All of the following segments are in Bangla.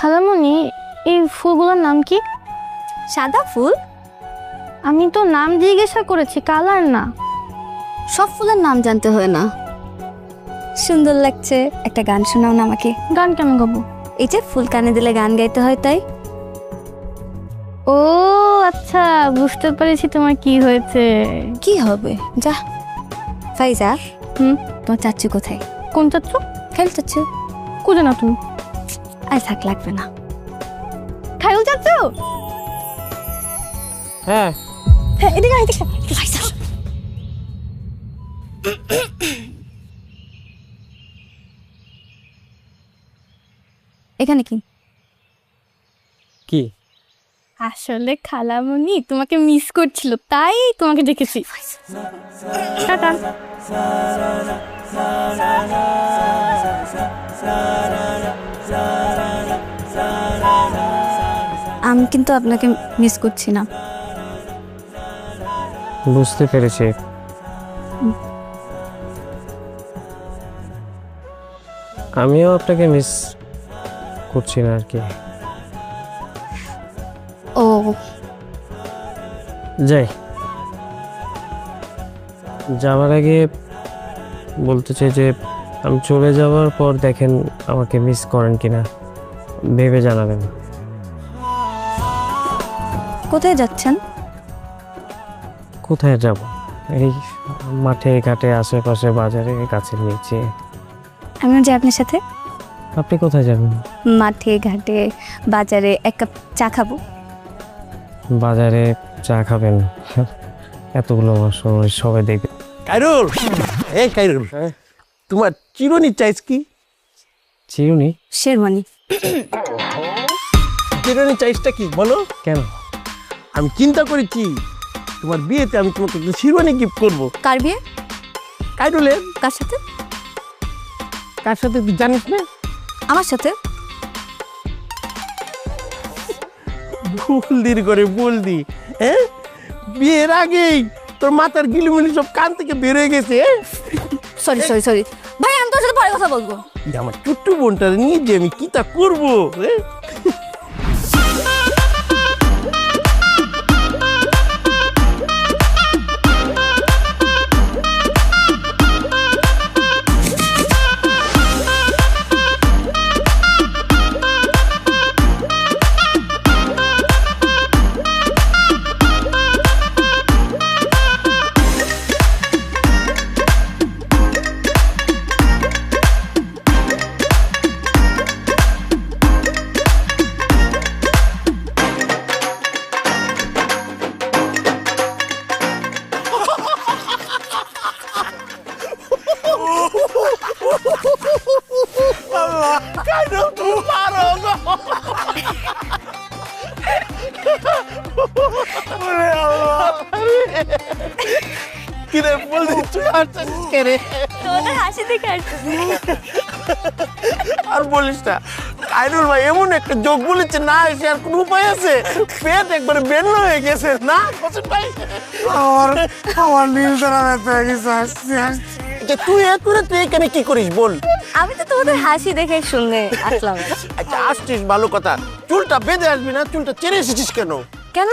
খালামণি, এই ফুলগুলোর নাম কি? সাদা ফুল? আমি তো নাম জিজ্ঞাসা করেছি, কালার না। সব ফুলের নাম জানতে হয় না। সুন্দর লাগছে, একটা গান শোনাও না আমাকে। গান কেন গাবো? এই যে ফুল কানে দিলে গান গাইতে হয় তাই। ও আচ্ছা, বুঝতে পেরেছি তোমার কি হয়েছে। কি হবে? যা ফাইজা, তোমার চাচ্চু কোথায়? কোন চাচ্ছু? খাইল চাচ্চু। কোজে না তুমি? আর থাক, লাগবে না। খাইল চাচ্ছু? হ্যাঁ হ্যাঁ, এদিকে এদিকে ফাইজা। এখানে কি? কি? আসলে খালামণি তোমাকে মিস করছিল, তাই তোমাকে দেখেছি। টাটা। আমি কিন্তু আপনাকে মিস করছি না। বুঝতে পেরেছি। আমিও আপনাকে মিস করছি না আর কি। ও যাই, যাওয়ার আগে বলতে চাই যে আমি চলে যাওয়ার পর দেখেন আমাকে মিস করেন কিনা, ভেবে জানাবেন। কোথায় যাচ্ছেন? কোথায় যাব? এই মাঠে ঘাটে, আশেপাশে, বাজারে, গাছের নিচে। আমিও যাই আপনার সাথে। আপনি কোথায় যাবেন? মাঠে ঘাটে বাজারে এক কাপ চা খাবো। বাজারে চা খাবেন? এতগুলো সময় সবাই দেখবে। কাইরুল, এই কাইরুল, তোমার চিরুনি চাইস কি? চিরুনি? শেরওয়ানি। চিরুনি চাইসটা কি বলো? কেন? আমি চিন্তা করেছি তোমার বিয়েতে আমি তোমাকে একটা চিরুনি গিফট করবো। কার বিয়ে? কাইরুলের। কার সাথে? কার সাথে তুই জানিস না? আমার সাথে। বলদির করে বলদি, হ্যাঁ? বিয়ের আগেই তোর মাথার গিলিমিলি সব কান থেকে বের হয়ে গেছে। সরি সরি সরি ভাই, আমি তোর সাথে পরে কথা বলবো। আমার টুট্টু বোনটা নিয়ে যে আমি কি তা করবো, হ্যাঁ? কিরে বলদি, তুই হাসছিস কে রে? তোদের হাসি দেখে আসতেছি। আর বলিস না, কাইরুল ভাই এমন একটা যোগ বলেছে, না এসে আর কোনো উপায় আছে? পেট একবারে বেন্ন হয়ে গেছে না হোসেন ভাই? আমার নীল দ্বারা ব্যথা হয়ে গেছে, হাসছি হাসছি। আচ্ছা তুই তুই এখানে কি করিস বল? আমি তো তোমাদের হাসি দেখে শুনে আসলাম। আচ্ছা আসছিস ভালো কথা, চুলটা বেঁধে আসবি না, চুলটা চেড়ে এসেছিস কেন? কেন?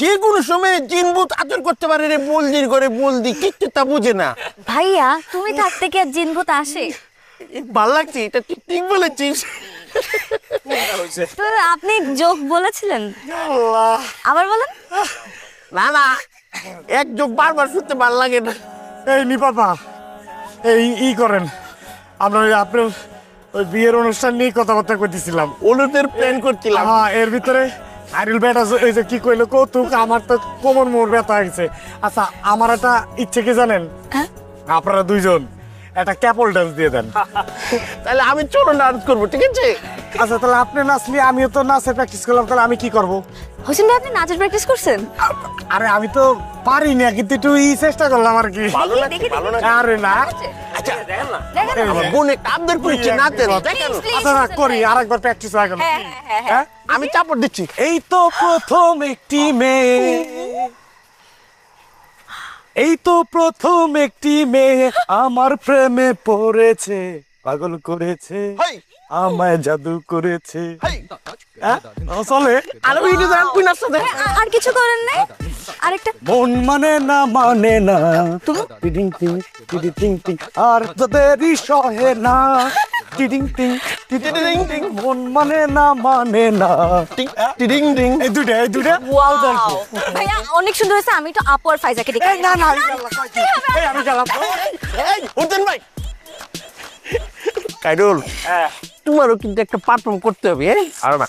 যে কোনো সময় জিনভূত আচর করতে পারে রে, বলদির করে বলদি কিচ্ছু তা বুঝে না। ভাইয়া তুমি থাকতে কি আর জিনভূত আসে? ভাল লাগছে, এটা তুই ঠিক বলেছিস। তো আপনি যোগ বলেছিলেন, আবার বলেন। না না, এক যোগ বারবার শুনতে ভাল লাগে না। এই নিপাপা, এই করেন, আমরা ওই আপনার ওই বিয়ের অনুষ্ঠান নিয়ে কথাবার্তা করতেছিলাম। ওলুদের প্ল্যান করছিলাম। হ্যাঁ, এর ভিতরে আইরিল বেটা এই যে কি কইলো কৌতুক, আমার তো কোমর মোর ব্যথা হয়ে গেছে। আচ্ছা আমার একটা ইচ্ছে কি জানেন? আপনারা দুইজন একটা ক্যাপল ডান্স দিয়ে দেন। তাহলে আমি চলো ডান্স করবো, ঠিক আছে? আচ্ছা তাহলে আপনি নাচলে আমিও তো নাচে প্র্যাকটিস করলাম, তাহলে আমি কি করব? হোসেন ভাই আপনি নাচের প্র্যাকটিস করছেন? আরে আমি তো পারি না, কিন্তু একটু চেষ্টা করলাম আর কি। ভালো লাগছে, ভালো লাগছে। আরে না, আচ্ছা দেখেন না, দেখেন না। আমার বোন একটা আবদার করেছে নাচের, দেখেন। আচ্ছা না, করি আরেকবার প্র্যাকটিস হয়ে গেল। হ্যাঁ, আমি চাপড় দিচ্ছি। এই তো প্রথম একটি মেয়ে, এই তো প্রথম একটি মেয়ে আমার প্রেমে পড়েছে। পাগল করেছে হাই আমায় জাদু করেছে হাই চলে আর ওই যে তুই নাচতে দে আর কিছু করেন নাই আরেকটা মন মানে না টিডিং টিং টিডি টিং টিং আর তোদেরই সহে না টিডিং টিং টিডিং টিং মন মানে না টিং টিডিং টিং এই দুইটা ওয়াও ভাইয়া অনেক সুন্দর হয়েছে আমি তো আপু আর ফাইজাকে দেখি এই না এই আমি গেলাম এই উঠেন ভাই খাইরুল তোমারও কিন্তু একটা পারফর্ম করতে হবে আর না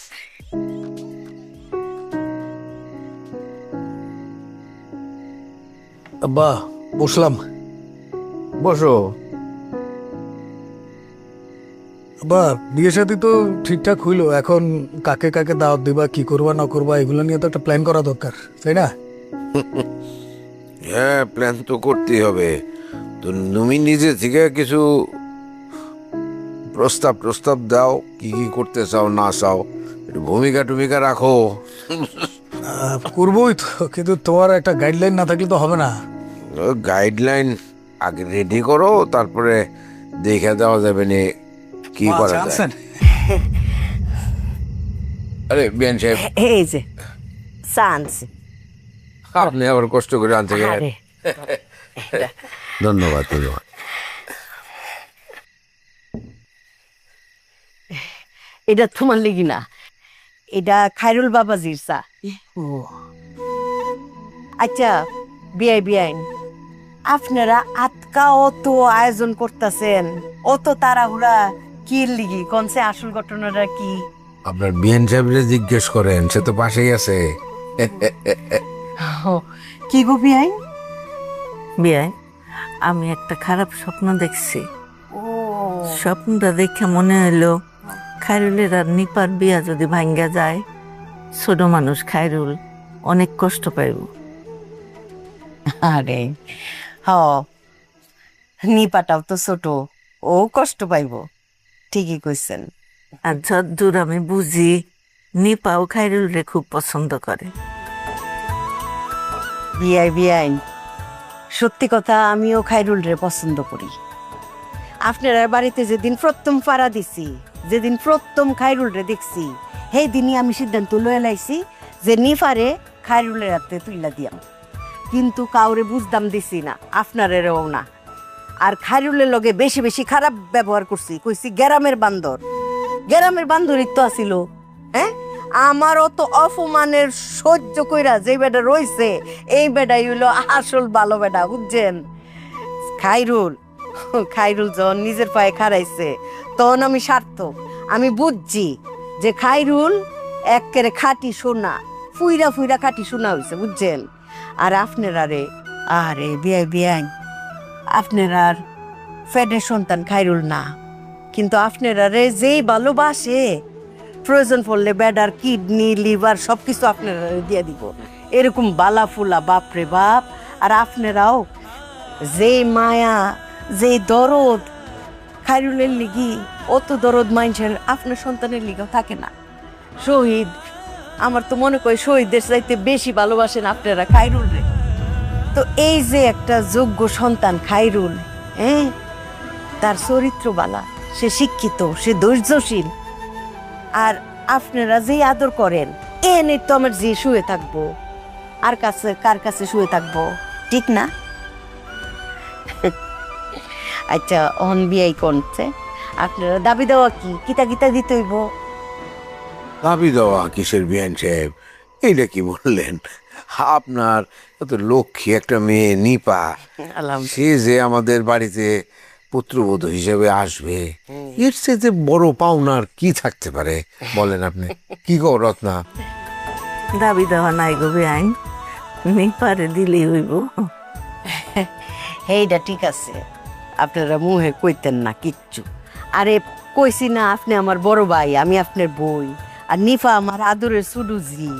আব্বা বসলাম। বসো আব্বা বিয়ে শাদী তো ঠিকঠাক হইলো, এখন কাকে কাকে দাওয়াত দিবা, কি করবা না করবা এগুলো নিয়ে তো একটা প্ল্যান করা দরকার, তাই না? হ্যাঁ, প্ল্যান তো করতেই হবে। তো তুমি নিজে থেকে কিছু প্রস্তাব দাও, কি কি করতে চাও না চাও, একটু ভূমিকা রাখো। করবোই তো, কিন্তু তোমার একটা গাইডলাইন না থাকলে তো হবে না। গাইডলাইন আগে রেডি করো, তারপরে দেখে দেওয়া যাবে না কি করা যায়। আরে বিয়ান সাহেব, এই যে চান্স আপনি আবার কষ্ট করে আনতে গেলেন। ধন্যবাদ। এটা তোমার লেগি না, এটা খায়রুল বাবাজির চা। আচ্ছা বিয়াইন আপনারা আতকা অত আয়োজন করতেছেন, অত তাড়াহুড়া কি লিগি? কোনসে আসল ঘটনাটা কি? আপনার বিয়ান সাহেবরে জিজ্ঞেস করেন, সে তো পাশেই আছে। কি গো বিয়াইন? বিয়াইন আমি একটা খারাপ স্বপ্ন দেখছি। স্বপ্নটা দেখে মনে হইলো খায়রুলের আর নিপার বিয়া যদি ভাঙ্গা যায়, ছোট মানুষ খায়রুল অনেক কষ্ট পাইব। আরে হ, নিপাটাও তো ছোট, ও কষ্ট পাইব, ঠিকই কইছেন। আর যদ্দূর আমি বুঝি নিপাও খায়রুল রে খুব পছন্দ করে। বিয়াইন সত্যি কথা, আমিও খায়রুল রে পছন্দ করি। আপনার বাড়িতে যেদিন প্রথম পাড়া দিছি, যেদিন প্রথম খায়রুল রে দেখছি, সেই দিনই আমি সিদ্ধান্ত লয়ে লাইছি যে নিফারে খায়রুলের হাতে তুইলা দিয়াম। কিন্তু কাউরে বুঝদাম দিছি না, আপনারেও না। আর খায়রুলের লগে বেশি বেশি খারাপ ব্যবহার করছি, কইছি গ্রামের বান্দরই তো আসিল। হ্যাঁ, আমার অত অপমানের সহ্য কইরা যে বেটা রইছে, এই বেটাই হইলো আসল ভালো বেটা, বুঝছেন? খায়রুল যখন নিজের পায়ে খাড়াইছে, তখন আমি সার্থক। আমি বুঝছি যে খায়রুল একেবারে খাঁটি সোনা, ফুইরা খাঁটি সোনা হয়েছে, বুঝছেন? আর আপনারা রে, আরে বিয়াই আপনার আর ফেডের সন্তান খায়রুল না, কিন্তু আপনারা রে যেই ভালোবাসে, প্রয়োজন পড়লে বেডার কিডনি লিভার সবকিছু আপনারা দিয়ে দিব, এরকম বালা ফুলা বাপরে বাপ। আর আপনারাও যে মায়া, যে দরদ খায়রুলের লিগি, অত দরদ মানুষের আপনার সন্তানের লিগেও থাকে না। শহীদ, আমার তো মনে করি শহীদদের চাইতে বেশি ভালোবাসেন আপনারা খায়রুল রে। তো এই যে একটা যোগ্য সন্তান খায়রুল, হ্যাঁ, তার চরিত্র বালা, সে শিক্ষিত, সে ধৈর্যশীল। আর আপনারা যে আদর করেন, এনে তো আমার যে শুয়ে থাকবো, আর কার কাছে শুয়ে থাকবো, ঠিক না? আচ্ছা, অন বিয়াই করছে, আপনারা দাবি দেওয়া কি কিতা দিতে হইব? দাবি দেওয়া কিসের বিয়ান সাহেব, এইটা কি বললেন? আপনার এত লক্ষ্মী একটা মেয়ে নিপা, সে যে আমাদের বাড়িতে পুত্রবধূ হিসেবে আসবে, এর চেয়ে যে বড় পাওনার কি থাকতে পারে বলেন আপনি? কি গো রত্না? দাবি দেওয়া নাই গো বেআইন, নিপারে দিলেই হইব। এইটা ঠিক আছে, আপনারা মুহে কইতেন না কিচ্ছু। আরে কইছি না, আপনি আমার বড় ভাই, আমি আপনার বই, আর নিফা আমার আদরের সুডুজি।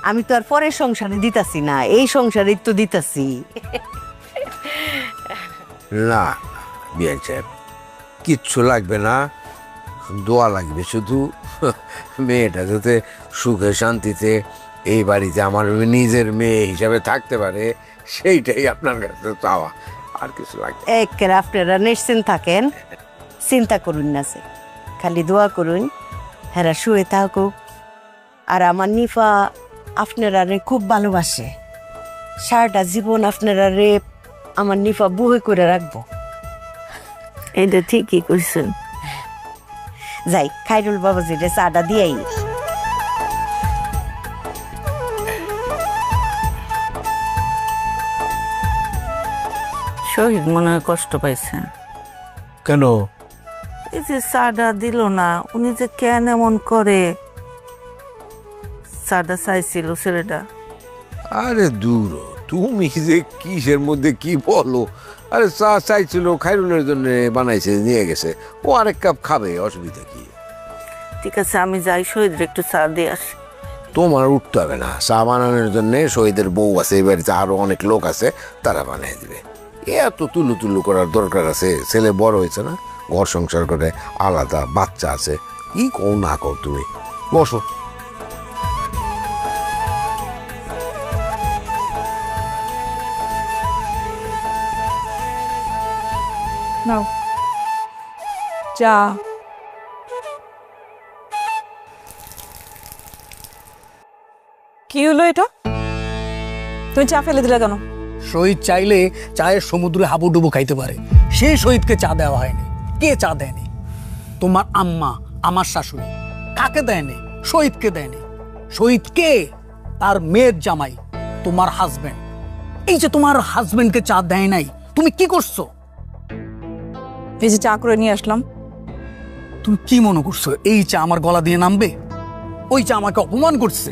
আমি তো আর পরের সংসারে দিতাছি না, এই সংসারে তো দিতাছি। না বিয়ান সাহেব, কিচ্ছু লাগবে না, দোয়া লাগবে শুধু। মেয়েটা যাতে সুখে শান্তিতে এই বাড়িতে আমার নিজের মেয়ে হিসাবে থাকতে পারে, সেইটাই আপনার কাছে চাওয়া, আর কিছু লাগবে। একের আপনারা নিশ্চিন্ত থাকেন, চিন্তা করুন না যে, খালি দোয়া করুন হেরা শুয়ে থাকুক। আর আমার নিফা আপনারা রে খুব ভালোবাসে, সারাটা জীবন আপনারা রে আমার নিফা বুহে করে রাখবো। এটা ঠিকই করছেন। যাই খাইরুল বাবাজিরে চাটা দিয়াই। শহীদ মনে হয় কষ্ট পাইছে। কেন? এই যে চাটা দিল না, উনি যে কেন এমন করে? চাটা চাইছিল ছেলেটা। আরে দূর হ, তুমি যে কিসের মধ্যে কি বলো? আরে চা চাইছিল, খাইরুলের জন্য বানাইছে, নিয়ে গেছে, ও আরেক কাপ খাবে, অসুবিধা কি? ঠিক আছে, আমি যাই শহীদের একটু চা দিয়ে আসি। তোমার উঠতে হবে না, চা বানানোর জন্য শহীদের বউ আছে, এই বাড়িতে আরো অনেক লোক আছে, তারা বানিয়ে দিবে। এত তুলু তুলু করার দরকার আছে? ছেলে বড় হয়েছে না, ঘর সংসার করে, আলাদা বাচ্চা আছে, কি কও না কও, তুমি বসো। নাও চা। কি হলো এটা? তুমি চা ফেলে দিলে কেন? শহীদ চাইলে চায়ের সমুদ্রে হাবুডুবু খাইতে পারে, সেই শহীদকে চা দেওয়া হয়নি। কে চা দেয়নি? তোমার আম্মা, আমার শাশুড়ি। কাকে দেয়নি? শহীদকে দেয়নি। শহীদ কে? তার মেয়ের জামাই, তোমার হাজবেন্ড। এই যে তোমার হাজবেন্ডকে চা দেয় নাই, তুমি কি করছো? এই যে চা করে নিয়ে আসলাম। তুমি কি মনে করছো এই চা আমার গলা দিয়ে নামবে? ওই চা আমাকে অপমান করছে।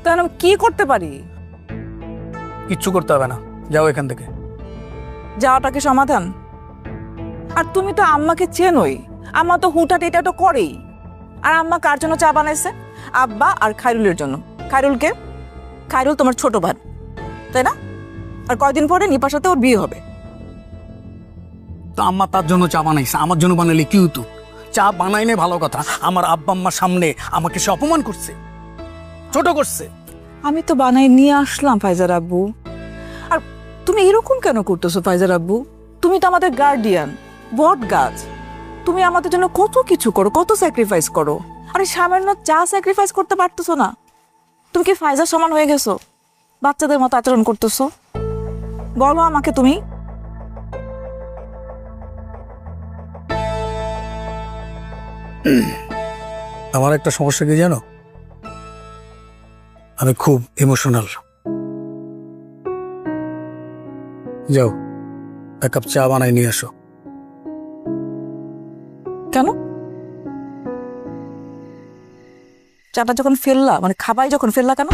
তাহলে আমি কি করতে পারি? কিচ্ছু করতে হবে না, যাও এখান থেকে। যাওয়াটাকে সমাধান? আর তুমি তো আম্মাকে চেনোই, আম্মা তো হুটাট এটা তো করেই। আর আম্মা কার জন্য চা বানাইছে? আব্বা আর খাইরুলের জন্য। খাইরুলকে? খাইরুল তোমার ছোট ভাই, তাই না? আর কয়দিন পরে নিপার সাথে ওর বিয়ে হবে। তো আম্মা তার জন্য চা বানাইছে, আমার জন্য বানাইলে কি হতো? চা বানাইনে ভালো কথা, আমার আব্বা আম্মার সামনে আমাকে সে অপমান করছে, ছোট করছে। আমি তো বানাই নিয়ে আসলাম ফাইজার আব্বু। আর তুমি এরকম কেন করতেছো ফাইজার আব্বু? তুমি তো আমাদের গার্ডিয়ান, বট গাছ। তুমি আমাদের জন্য কত কিছু করো, কত স্যাক্রিফাইস করো। আরে সামান্য চা স্যাক্রিফাইস করতে পারতেছো না? তুমি কি ফাইজার সমান হয়ে গেছো? বাচ্চাদের মতো আচরণ করতেছো? বলো আমাকে তুমি। আমার একটা সমস্যা কি জানো? আমি খুব ইমোশনাল। যাও এক কাপ চা বানাই নিয়ে আসো। কেন? চাটা যখন ফেললা, মানে খাবাই যখন ফেললা, কেন?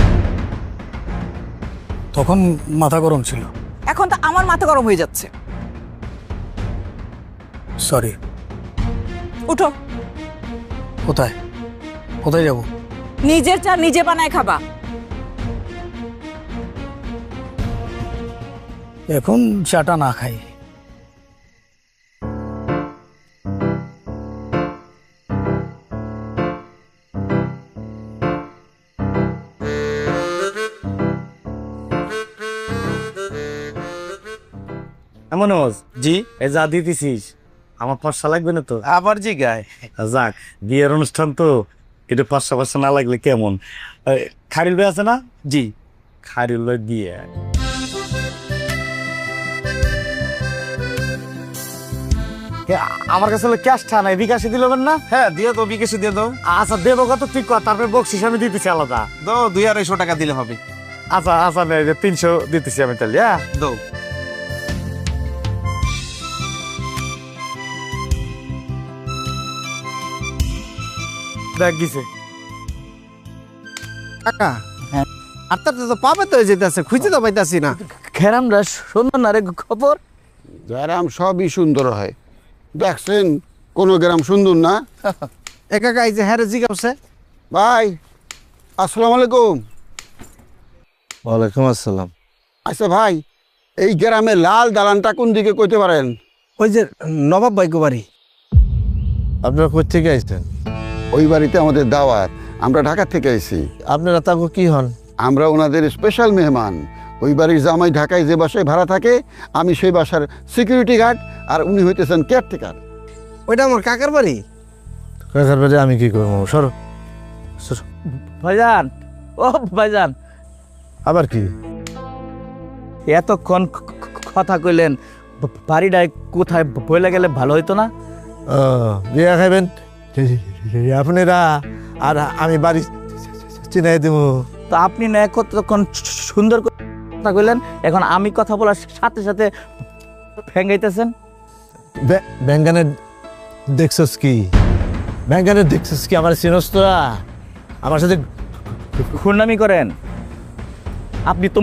তখন মাথা গরম ছিল। এখন তো আমার মাথা গরম হয়ে যাচ্ছে। সরি। উঠো। কোথায় কোথায় যাব? নিজের চা নিজে বানায় খাবা। এখন চাটা না খাই। মনোজ জি, এই যা দিতেছিস আমার পাঁচশা লাগবে না তো? আবার জি গায়। যাক, বিয়ের অনুষ্ঠান তো, একটু পাঁচশা না লাগলে কেমন? খারিল ভাই আছে না? জি। খারিল ভাই দিয়ে আমার কাছে ক্যাশ টা নাই, বিকাশে দিল না? হ্যাঁ দিয়ে দাও, বিকেশে দিয়ে দাও। আচ্ছা দেবো, কত ঠিক কর, তারপরে বকশিস আমি দিতেছি আলাদা। দাও 200-250 টাকা দিলে হবে। আচ্ছা আচ্ছা, 300 দিতেছি আমি তাহলে। হ্যাঁ দাও। দেখ গেছে কাকা আর তার তো পাবে তো যেতেছে, খুঁজে তো পাইতাছি না। খেরামরা সুন্দর না রে খবর? গ্রাম সবই সুন্দর হয়, দেখছেন কোনো গ্রাম সুন্দর না? কাকা এই যে হ্যাঁ জিজ্ঞাসা। ভাই আসসালামু আলাইকুম। ওয়ালাইকুম আসসালাম। আচ্ছা ভাই, এই গ্রামে লাল দালানটা কোন দিকে কইতে পারেন? ওই যে নবাব ভাইগো বাড়ি। আপনারা কোথা থেকে আসছেন? ওই বাড়িতে আমাদের দাওয়াত, আমরা ঢাকা থেকে আইছি। আপনারা তাকে কি হন? আমরা ওনাদের স্পেশাল মেহমান। ওই বাড়ির জামাই ঢাকায় যে বাসায় ভাড়া থাকে, আমি সেই বাসার সিকিউরিটি গার্ড, আর উনি হইতেছেন কেয়ারটেকার। ওইটা আমার কাকার বাড়ি। কাকার বাড়ি আমি কি করবো? সরো সরো। ভাইজান, ও ভাইজান, আবার কি? এতক্ষণ কথা কইলেন, বাড়িটায় কোথায় বইলে গেলে ভালো হইতো না? বিয়া খাইবেন আপনারা, আর আমি বাড়ি চিনাই দেব। তো আপনি না কতক্ষণ সুন্দর কথা কইলেন, এখন আমি কথা বলার সাথে সাথে ফেঙ্গাইতেছেন। ব্যাঙ্গানের দেখছস কি? ব্যাঙ্গানের দেখছস কি? আমার চিনস তোরা? আমার সাথে খুননামি করেন? আপনি তো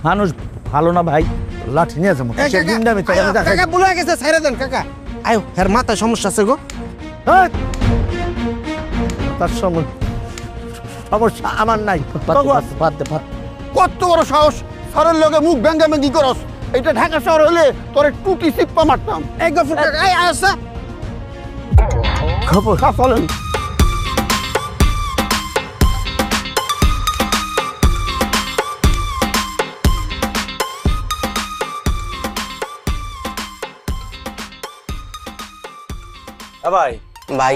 মানুষ ভালো না ভাই। লাঠি নিয়ে যাবো। কাকা বলে গেছে, ছেড়ে দেন কাকা। আয়ো, এর মাথায় সমস্যা আছে গো। তার সমস্যা আমার নাই। কত বড় সাহস, শহরের লোকে মুখ ভেঙ্গা ভেঙ্গি করস। এটা ঢাকা শহর হলে তোরে টুটি সিপ্পা মারতাম। এই গফুর কাকা, এই আসা খবর চলেন। ভাই ভাই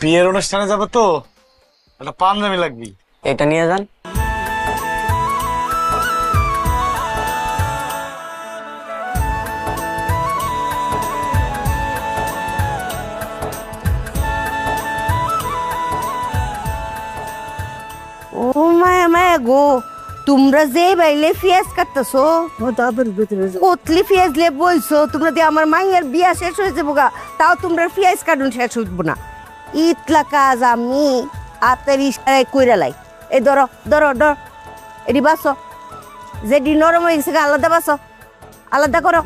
বিয়ের অনুষ্ঠানে যাবো তো, একটা পাঞ্জাবি লাগবে। এটা নিয়ে যান। ও মায়া মায়া গো, তোমরা যে বাইলে পেঁয়াজ কাটতেছো, কতলি পেঁয়াজ লে বলছো তোমরা দিয়ে আমার মাইয়ের বিয়া শেষ হয়ে যাবো গা, তাও তোমরা পেঁয়াজ কাটুন শেষ হইব না। ইতলা কাজ আমি হাতের ইশারায় কইরা লাই। এই ধরো ধরো ধর, এটি বাসো, যেটি নরম হয়ে গেছে আলাদা বাসো, আলাদা করো।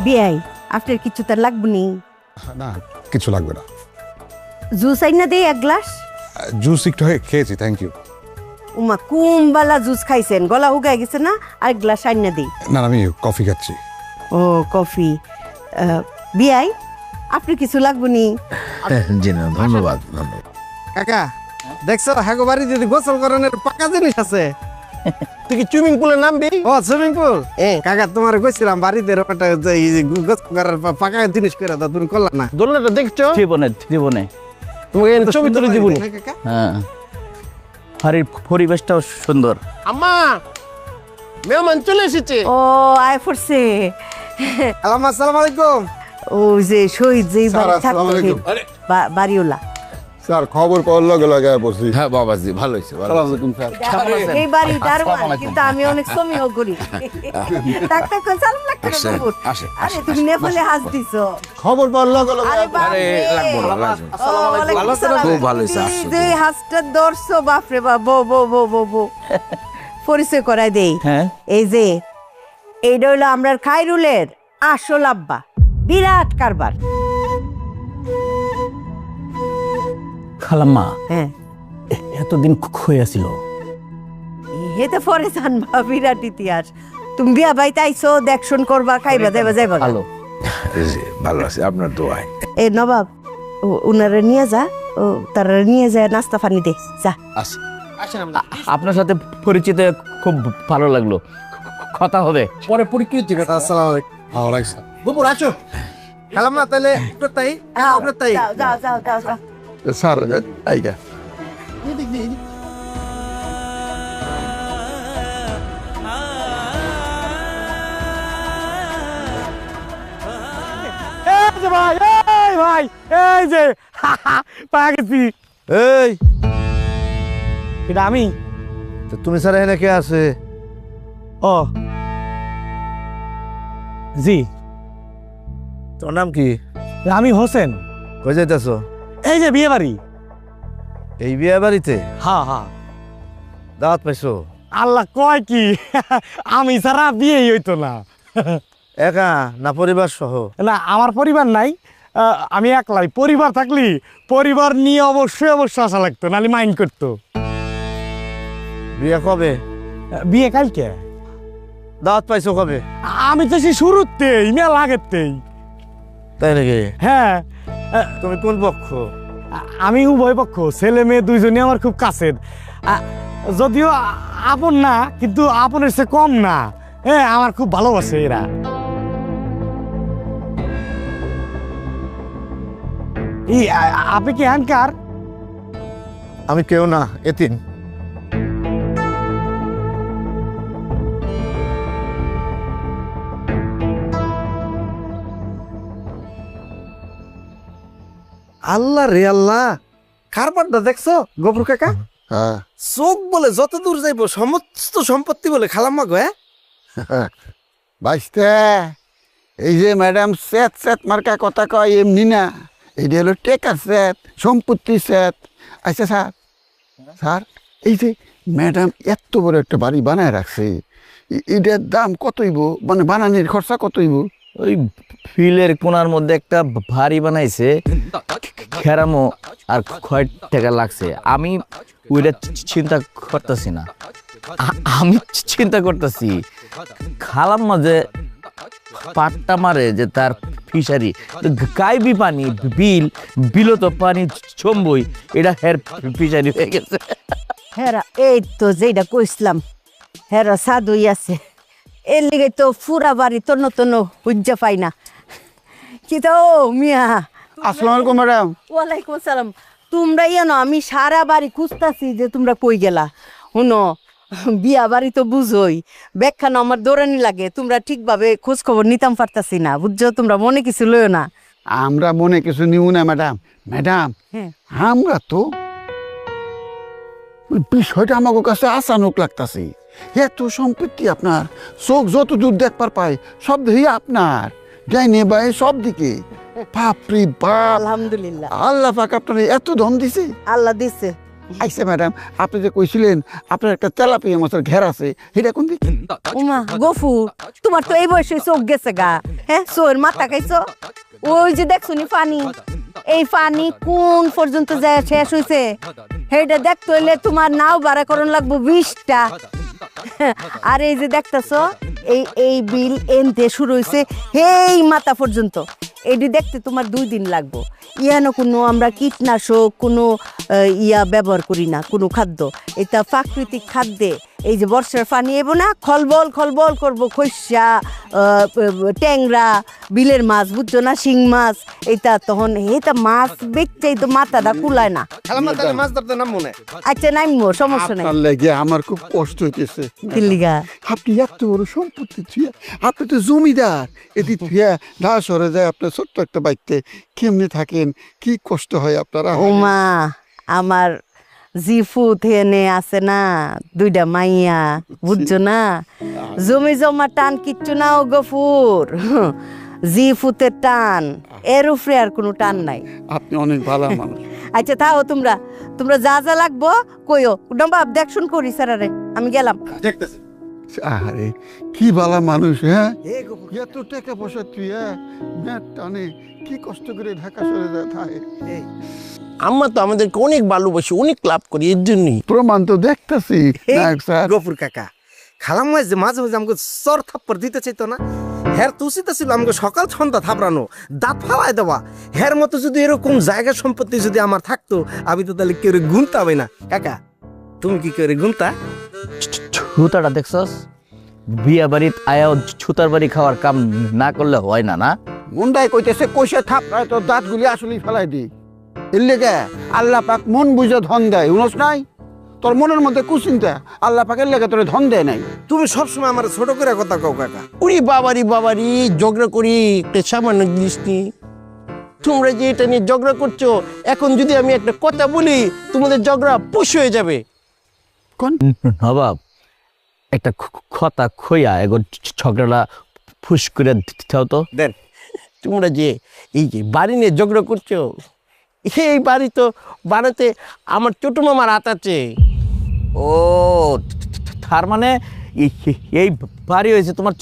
বিয়াই আপনার কিছু তার লাগবে নি? না, কিছু লাগবে না। জুস আইনা দেই এক গ্লাস। জুস একটু খেয়েছি, থ্যাংক ইউ। উমা কুমবালা জুস খাইছেন, গলা উগাই গেছে না? আর গ্লাস আইনা দেই। না, আমি কফি খাচ্ছি। ও কফি। বিয়াই আপনি কিছু লাগবে নি? জি না, ধন্যবাদ ধন্যবাদ। কাকা দেখছো, হাগো বাড়ি যদি গোসল করানোর পাকা জিনিস আছে। তুই কি সুইমিং পুলে নামবি? ও সুইমিং পুল। কাকা তোমার কইছিলাম বাড়িতে গোসল করার পাকা জিনিস করে দাও, তুমি করলা না। দোলনাটা দেখছো? জীবনে জীবনে তোমাকে ছবি তুলে দিব। হ্যাঁ, বাড়ির পরিবেশটাও সুন্দর। আম্মা, মেহমান চলে এসেছে। ও আয় পড়ছে। আসসালামু আলাইকুম। ও যে শহীদ যে বাড়িওলা স্যার, খবর পাওয়ার লগে লগে পড়ছি। হ্যাঁ বাবাজি, ভালো হয়েছে। এই বাড়ি দারোয়ান, কিন্তু আমি অনেক সমীহ করি। ডাক্তার কই সালাম লাগতে বাবু। আরে তুমি নেপালে হাস দিছো। খবর পাওয়ার লগে লগে। আরে লাগবো না, লাগবো না। ভালো আছে, খুব ভালো হয়েছে। যে হাসটা দর্শো, বাপ রে বাপ, বো বো বো বো বো। পরিচয় করায় দেই। এই যে এইটা হইলো আমরার খাইরুলের আসল আব্বা, বিরাট কারবার। খালাম্মা, হ্যাঁ, এতদিন হয়ে ছিল। হেতে পরে জানবা, বিরাট ইতিহাস। তুমি বিয়া বাইতে আইছো, দেখশন করবা, খাইবা দেবা যাইবা। ভালো ভালো আছে আপনার দোয়ায়। এ নবাব, উনারে নিয়ে যা, ও তারা নিয়ে যায় নাস্তা পানি দে যা। আপনার সাথে পরিচিত খুব ভালো লাগলো, কথা হবে পরে পরিচিত কথা। আসসালামু আলাইকুম। বুবু আছো? খালাম্মা তাহলে তাই আপনার তাই যাও যাও যাও যাও যাও। স্যার আইগা ভাই, এই ভাই, এই যে পাওয়া গেছি। এই এটা আমি। তুমি স্যার এখানে কে আছে? ও জি। তোর নাম কি? আমি হোসেন। কই যাইতেছ? এই যে বিয়ে বাড়ি। এই বিয়ে বাড়িতে? হ্যাঁ হ্যাঁ। দাওয়াত পাইছো? আল্লাহ কয় কি, আমি ছাড়া বিয়েই হইতো না। একা না পরিবার সহ? না, আমার পরিবার নাই, আমি একলাই। পরিবার থাকলি পরিবার নিয়ে অবশ্যই আসা লাগতো, নাহলে মাইন্ড করতো। বিয়ে কবে? বিয়ে কালকে। দাওয়াত পাইছো কবে? আমি তো সেই শুরুতেই, মেলা আগেরতেই। তাই নাকি? হ্যাঁ। তুমি কোন পক্ষ? আমি উভয় পক্ষ, ছেলে মেয়ে দুইজনই আমার খুব কাছের। যদিও আপন না, কিন্তু আপনের চেয়ে কম না। হ্যাঁ, আমার খুব ভালোবাসে এরা। আপনি কি হ্যানকার? আমি কেউ না, এতিম। আল্লাহ রে আল্লাহ, কারবারটা দেখছো গফুর কাকা? হ্যাঁ, চোখ বলে যত দূর যাইব সমস্ত সম্পত্তি বলে খালাম্মা গো। বাইসতে এই যে ম্যাডাম সেট সেট মার্কা কথা কয় এমনি না, এইটা হলো টেকার সেট, সম্পত্তি সেট। আচ্ছা স্যার, স্যার এই যে ম্যাডাম এত বড় একটা বাড়ি বানায় রাখছে, এটার দাম কত হইব? মানে বানানোর খরচা কত হইব? ওই ফিলের কোনার মধ্যে একটা ভারী বানাইছে, খেরামো আর কয় টাকা লাগছে। আমি ওইটা চিন্তা করতেছি না, আমি চিন্তা করতেছি খালাম্মা যে পাট্টা মারে যে তার ফিশারি, গাইবি পানি বিল বিলত পানি চম্বই, এটা হের ফিশারি হয়ে গেছে। হেরা এই তো যেটা কইছিলাম, হেরা সাধুই আছে, এর লিগে তো ফুরা বাড়ি তন্ন তন্ন হুজ্জা পাই না। কি তো মিয়া, আসসালামু আলাইকুম ম্যাডাম। ওয়ালাইকুম আসসালাম। তোমরা জানো আমি সারা বাড়ি খুঁজতাছি যে তোমরা কই গেলা। শুনো, বিয়া বাড়ি তো বুঝোই, ব্যাখ্যানো আমার দৌড়ানি লাগে, তোমরা ঠিকভাবে খোঁজ খবর নিতাম পারতাছি না, বুঝছো? তোমরা মনে কিছু লইও না। আমরা মনে কিছু নিব না ম্যাডাম। ম্যাডাম আমরা তো বিষয়টা আমার কাছে আসানক লাগতাছে। এত সম্পত্তি আপনার, চোখ যত দূর দেখবার পায় সব দেখি আপনার, ডাইনে বায়ে সব দিকে। বাপরে বাপ, আলহামদুলিল্লাহ, আল্লাহ পাক আপনার এত ধন দিছে। আল্লাহ দিছে। আইসা ম্যাডাম, আপনি যে কইছিলেন আপনার একটা তেলাপিয়া মাছের ঘের আছে, এটা কোন দিকে? উমা গফু, তোমার তো এই বয়সে চোখ গেছে গা। হ্যাঁ, চোর মাথা খাইছো? ওই যে দেখছো নি পানি, এই পানি কোন পর্যন্ত যায় শেষ হইছে, সেইটা দেখতে হইলে তোমার নাও ভাড়া করণ লাগবো 20টা। আর এই যে দেখতেছ, এই বিল এনতে শুরু হয়েছে এই মাথা পর্যন্ত, এটি দেখতে তোমার 2 দিন লাগবো। ইয়ানো কোনো আমরা কীটনাশক কোনো ব্যবহার করি না, কোনো খাদ্য। এটা প্রাকৃতিক খাদ্যে এই যে বর্ষার পানি এবো না, খলবল খলবল করবো, খৈসা ট্যাংরা বিলের মাছ, বুঝছো না, শিং মাছ। এটা তখন এটা মাছ বেচতেই তো মাথাটা কুলায় না। মাছ ধরতে নাম মনে। আচ্ছা নাইমো, সমস্যা নাই। আপনার লাগে আমার খুব কষ্ট হইতেছে। দিল্লিগা আপনি এত বড় সম্পত্তি থুয়া, আপনি তো জমিদার, এটি থুয়া ঢা সরে যায় আপনার ছোট্ট একটা বাড়িতে কেমনে থাকেন, কি কষ্ট হয় আপনারা? ওমা, আমার জিফু থেনে আছে না 2টা মাইয়া, বুঝছো না, জমি জমা টান কিচ্ছু না ও গফুর, জিফুতে টান, এর উপরে আর কোনো টান নাই। আপনি অনেক ভালো মানুষ। আচ্ছা তাও তোমরা তোমরা যা যা লাগবো কইও, নবাব দেখশুন করি স্যারারে, আমি গেলাম। দেখতেছি। আরে কি ভালো মানুষ। হ্যাঁ, এত টাকা পয়সা তুই টানে কি কষ্ট করে ঢাকা সরে যায় থাকে। আমরা তো আমাদেরকে অনেক ভালোবাসি, অনেক লাভ করি, এর জন্যই প্রমাণ তো দেখতেছি। গফুর কাকা, খালাম্মা যে মাঝে মাঝে আমাকে চর থাপ্পড় দিতে চাইতো না, হের তো উচিত ছিল আমাকে সকাল সন্ধ্যা থাপড়ানো, দাঁত ফালাই দেওয়া। হের মতো যদি এরকম জায়গা সম্পত্তি যদি আমার থাকতো, আমি তো তাহলে কেউ গুনতামই না। কাকা তুমি কি করে গুনতা? ছুতাটা দেখছস, বিয়া বাড়িত আয়াও ছুতার বাড়ি খাওয়ার কাম না করলে হয় না। না মুন্ডাই কইতেছে কইসে থাপড়ায় তোর দাঁতগুলি আসলেই ফেলাই দি। এর লেগে আল্লাহ পাক মন বুঝে ধন দেয়, উনস নাই? তোর মনের মধ্যে কুচিন্তা, আল্লাহ পাকের লেগে তোর ধন দেয় নাই। তুমি সবসময় আমার ছোট করে কথা কও কাকা। উনি বাবারি বাবারি ঝগড়া করি একটা সামান্য জিনিস নিয়ে। তোমরা যে এটা নিয়ে ঝগড়া করছো, এখন যদি আমি একটা কথা বলি তোমাদের ঝগড়া পুষ হয়ে যাবে। নবাব, একটা কথা খইয়া এগো ঝগড়া ফুস করে দিতে তো দেন। তোমরা যে এই যে বাড়ি নিয়ে ঝগড়া করছো, এই বাড়ি তো বানাতে আমার ছোট মামার হাত আছে। ও তার মানে এই বাড়ি হয়েছে তোমার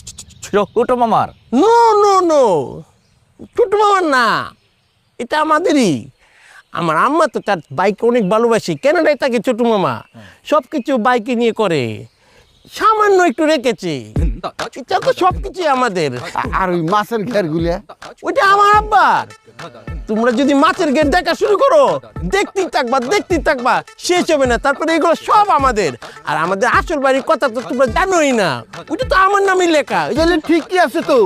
ছোট মামার? নো নো নো, ছোট মামার না, এটা আমাদেরই। আমার আম্মা তো তার বাইকে অনেক ভালোবাসি, কেননা তাকে ছোট মামা সব কিছু বাইকে নিয়ে করে, সামান্য একটু রেখেছে। এটা তো সবকিছু আমাদের। আর ওই মাছের ঘের গুলা ওইটা আমার আব্বার। তোমরা যদি মাছের গেট দেখা শুরু করো, দেখতেই থাকবা, শেষ হবে না। তারপরে এগুলো সব আমাদের। আর আমাদের আসল বাড়ির কথা তো তোমরা জানোই না, ওইটা তো আমার নামে লেখা। তাহলে ঠিকই আছে তো,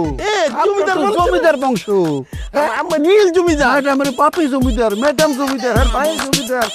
জমিদার বংশ, আমার রিয়েল জমিদার। আমার বাপি জমিদার, ম্যাডাম জমিদার, আর ভাই জমিদার।